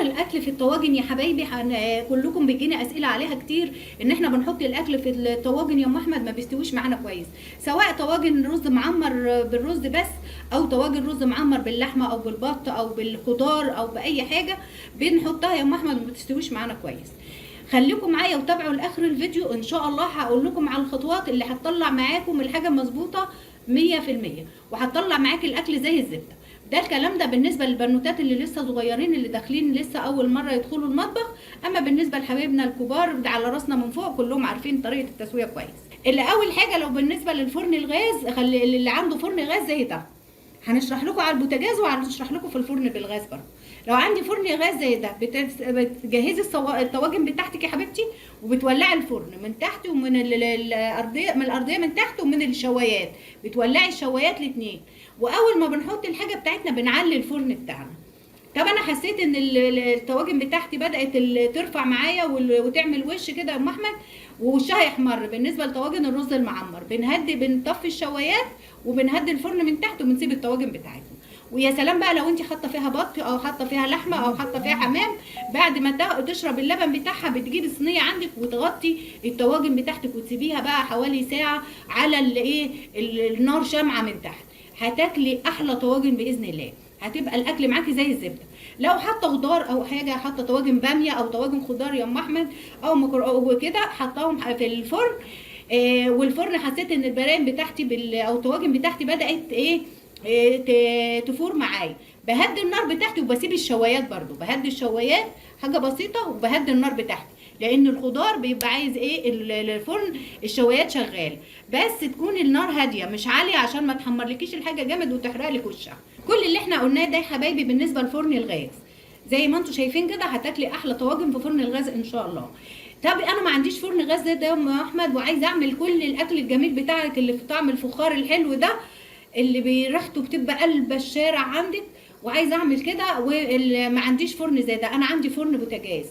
اختيار الاكل في الطواجن يا حبايبي كلكم بيجينا اسئله عليها كتير، ان احنا بنحط الاكل في الطواجن يا ام احمد ما بيستويش معانا كويس، سواء طواجن رز معمر بالرز بس، او طواجن رز معمر باللحمه او بالبط او بالخضار او باي حاجه بنحطها يا ام احمد ما بتستويش معانا كويس. خليكم معايا وتابعوا لاخر الفيديو، ان شاء الله هقول لكم على الخطوات اللي هتطلع معاكم الحاجه مظبوطه 100%، وهتطلع معاك الاكل زي الزبده. ده الكلام ده بالنسبه للبنوتات اللي لسه صغيرين، اللي داخلين لسه اول مره يدخلوا المطبخ. اما بالنسبه لحبايبنا الكبار ده على راسنا من فوق، كلهم عارفين طريقه التسويه كويس. اللي اول حاجه لو بالنسبه للفرن الغاز، اللي عنده فرن غاز زي ده، هنشرح لكم على البوتاجاز وهنشرح لكم في الفرن بالغاز برضه. لو عندي فرن غاز زي ده، بتجهزي الطواجن بتاعتك يا حبيبتي، وبتولعي الفرن من تحت ومن الارضيه، من الارضيه من تحت ومن الشوايات، بتولعي الشوايات الاثنين. واول ما بنحط الحاجه بتاعتنا بنعلي الفرن بتاعنا. طب انا حسيت ان الطواجن بتاعتي بدات ترفع معايا وتعمل وش كده يا ام احمد، ووشها يحمر. بالنسبه لطواجن الرز المعمر بنطفي الشوايات وبنهدي الفرن من تحت وبنسيب الطواجن بتاعتنا. ويا سلام بقى لو انت حاطه فيها بط او حاطه فيها لحمه او حاطه فيها حمام، بعد ما تشرب اللبن بتاعها بتجيبي صينيه عندك وتغطي الطواجن بتاعتك وتسيبيها بقى حوالي ساعه على النار شامعه من تحت. هتاكلي احلى طواجن باذن الله، هتبقى الاكل معاكي زي الزبده. لو حاطه خضار او حاجه، حاطه طواجن باميه او طواجن خضار يا ام احمد او كده، حطاهم في الفرن، والفرن حسيت ان البرايم بتاعتي او الطواجن بتاعتي بدات تفور معايا، بهدي النار بتاعتي وبسيب الشوايات برضو، بهدي الشوايات حاجه بسيطه وبهدي النار بتاعتي، لان الخضار بيبقى عايز الفرن الشوايات شغال، بس تكون النار هاديه مش عاليه عشان ما تحمرلكيش الحاجه جامد وتحرق لك وشها. كل اللي احنا قلناه ده يا حبايبي بالنسبه لفرن الغاز، زي ما انتم شايفين كده هتاكلي احلى طواجن في فرن الغاز ان شاء الله. طب انا ما عنديش فرن غاز زي ده يا ام احمد، وعايزه اعمل كل الاكل الجميل بتاعك اللي في طعم الفخار الحلو ده، اللي بريحته بتبقى قلب الشارع عندك، وعايزه اعمل كده وما عنديش فرن زي ده. انا عندي فرن بوتاجاز،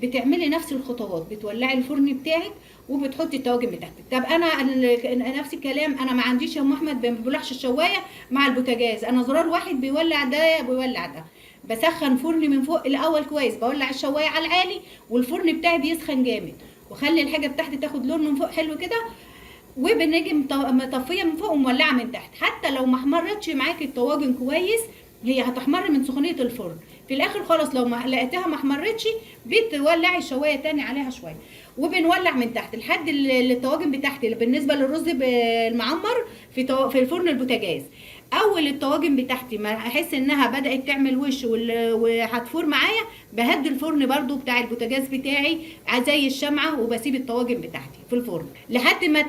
بتعملي نفس الخطوات، بتولعي الفرن بتاعك وبتحطي الطواجن بتاعتك. طب انا نفس الكلام، انا ما عنديش يا ام احمد، ما بولعش الشوايه مع البوتاجاز، انا زرار واحد بيولع ده بيولع ده. بسخن فرني من فوق الاول كويس، بولع الشوايه على العالي والفرن بتاعي بيسخن جامد، وخلي الحاجه بتاعتي تاخد لون من فوق حلو كده، وبنيجي مطفيه من فوق ومولعه من تحت. حتى لو ما احمرتش معاكي الطواجن كويس، هي هتحمر من سخونيه الفرن في الاخر خالص. لو ما لقيتها ما احمرتش، بتولعي الشوايه تاني عليها شويه، وبنولع من تحت لحد الطواجن بتاعتي. بالنسبه للرز المعمر في الفرن البوتاجاز، اول الطواجن بتاعتي ما احس انها بدات تعمل وش وهتفور معايا، بهدي الفرن برضو بتاع البوتاجاز بتاعي زي الشمعه، وبسيب الطواجن بتاعتي في الفرن لحد ما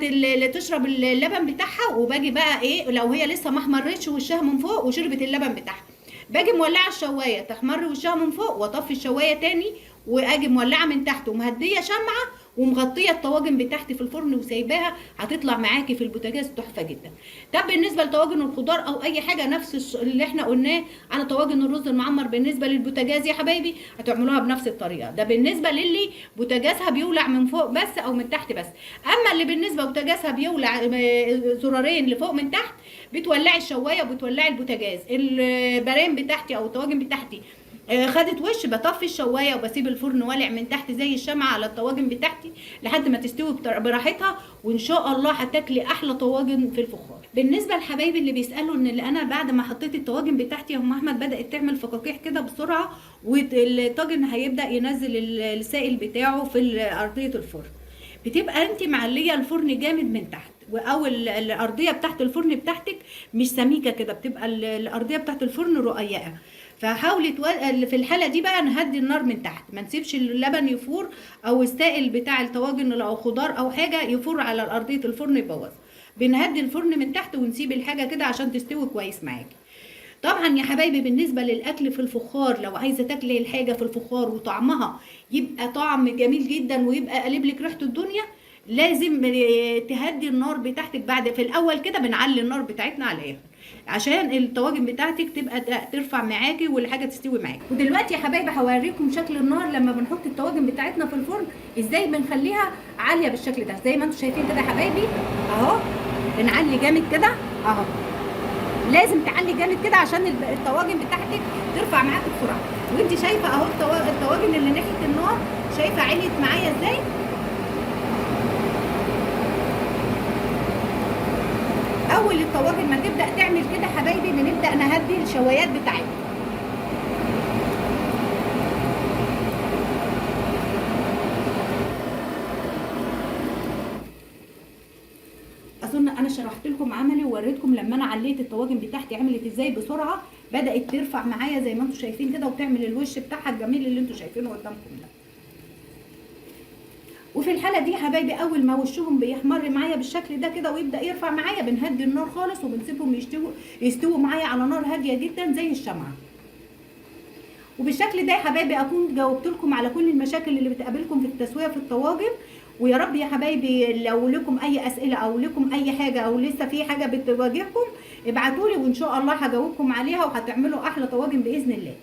تشرب اللبن بتاعها. وباجي بقى لو هي لسه ما احمرتش وشها من فوق وشربت اللبن بتاعها، باجي مولعه الشوايه تحمر وشها من فوق، واطفي الشوايه تاني، واجي مولعه من تحت ومهديه شمعه ومغطيه الطواجن بتاعتي في الفرن وسايباها، هتطلع معاكي في البوتاجاز تحفه جدا. طب بالنسبه لطواجن الخضار او اي حاجه، نفس اللي احنا قلناه على طواجن الرز المعمر بالنسبه للبوتاجاز يا حبايبي، هتعملوها بنفس الطريقه. ده بالنسبه للي بوتاجازها بيولع من فوق بس او من تحت بس. اما اللي بالنسبه بوتاجازها بيولع زرارين لفوق من تحت، بتولعي الشوايه وبتولعي البوتاجاز. البرايم بتاعتي او الطواجن بتاعتي خدت وش، بطفي الشوايه وبسيب الفرن والع من تحت زي الشمعه على الطواجن بتاعتي لحد ما تستوي براحتها، وان شاء الله هتاكلي احلى طواجن في الفخار. بالنسبه لحبايبي اللي بيسالوا ان اللي انا بعد ما حطيت الطواجن بتاعتي يا ام احمد بدات تعمل فقاقيع كده بسرعه، والطاجن هيبدا ينزل السائل بتاعه في ارضيه الفرن، بتبقى انت معليه الفرن جامد من تحت، او الارضيه بتاعت الفرن بتاعتك مش سميكه كده، بتبقى الارضيه بتاعت الفرن رقيقه. فحاولي في الحاله دي بقى نهدي النار من تحت، ما نسيبش اللبن يفور او السائل بتاع الطواجن او خضار او حاجه يفور على ارضيه الفرن يبوظ. بنهدي الفرن من تحت ونسيب الحاجه كده عشان تستوي كويس معاكي. طبعا يا حبايبي بالنسبه للاكل في الفخار، لو عايزه تاكلي الحاجه في الفخار وطعمها يبقى طعم جميل جدا ويبقى قلب لك ريحه الدنيا، لازم تهدي النار بتاعتك. في الاول كده بنعلي النار بتاعتنا على الاخر عشان الطواجن بتاعتك تبقى ترفع معاكي والحاجه تستوي معاكي. ودلوقتي يا حبايبي هوريكم شكل النار لما بنحط الطواجن بتاعتنا في الفرن، ازاي بنخليها عاليه بالشكل ده. زي ما انتم شايفين كده يا حبايبي اهو، بنعلي جامد كده اهو، لازم تعلي جامد كده عشان الطواجن بتاعتك ترفع معاكي بسرعه. وانت شايفه اهو الطواجن اللي ناحيه النار، شايفه عليت معايا ازاي. اول الطواجن ما تبدا تعمل كده حبايبي بنبدا نهدي الشوايات بتاعتها. اظن انا شرحت لكم عملي ووريتكم لما انا عليت الطواجن بتاعتي عملت ازاي بسرعه، بدات ترفع معايا زي ما انتم شايفين كده، وتعمل الوش بتاعها الجميل اللي انتم شايفينه قدامكم ده. وفي الحاله دي يا حبايبي اول ما وشهم بيحمر معايا بالشكل ده كده ويبدا يرفع معايا، بنهدي النار خالص وبنسيبهم يستووا معايا على نار هاديه جدا زي الشمعه. وبالشكل ده يا حبايبي اكون جاوبت لكم على كل المشاكل اللي بتقابلكم في التسويه في الطواجن. ويا رب يا حبايبي لو لكم اي اسئله او لكم اي حاجه او لسه في حاجه بتواجهكم ابعتوا لي، وان شاء الله هجاوبكم عليها وهتعملوا احلى طواجن باذن الله.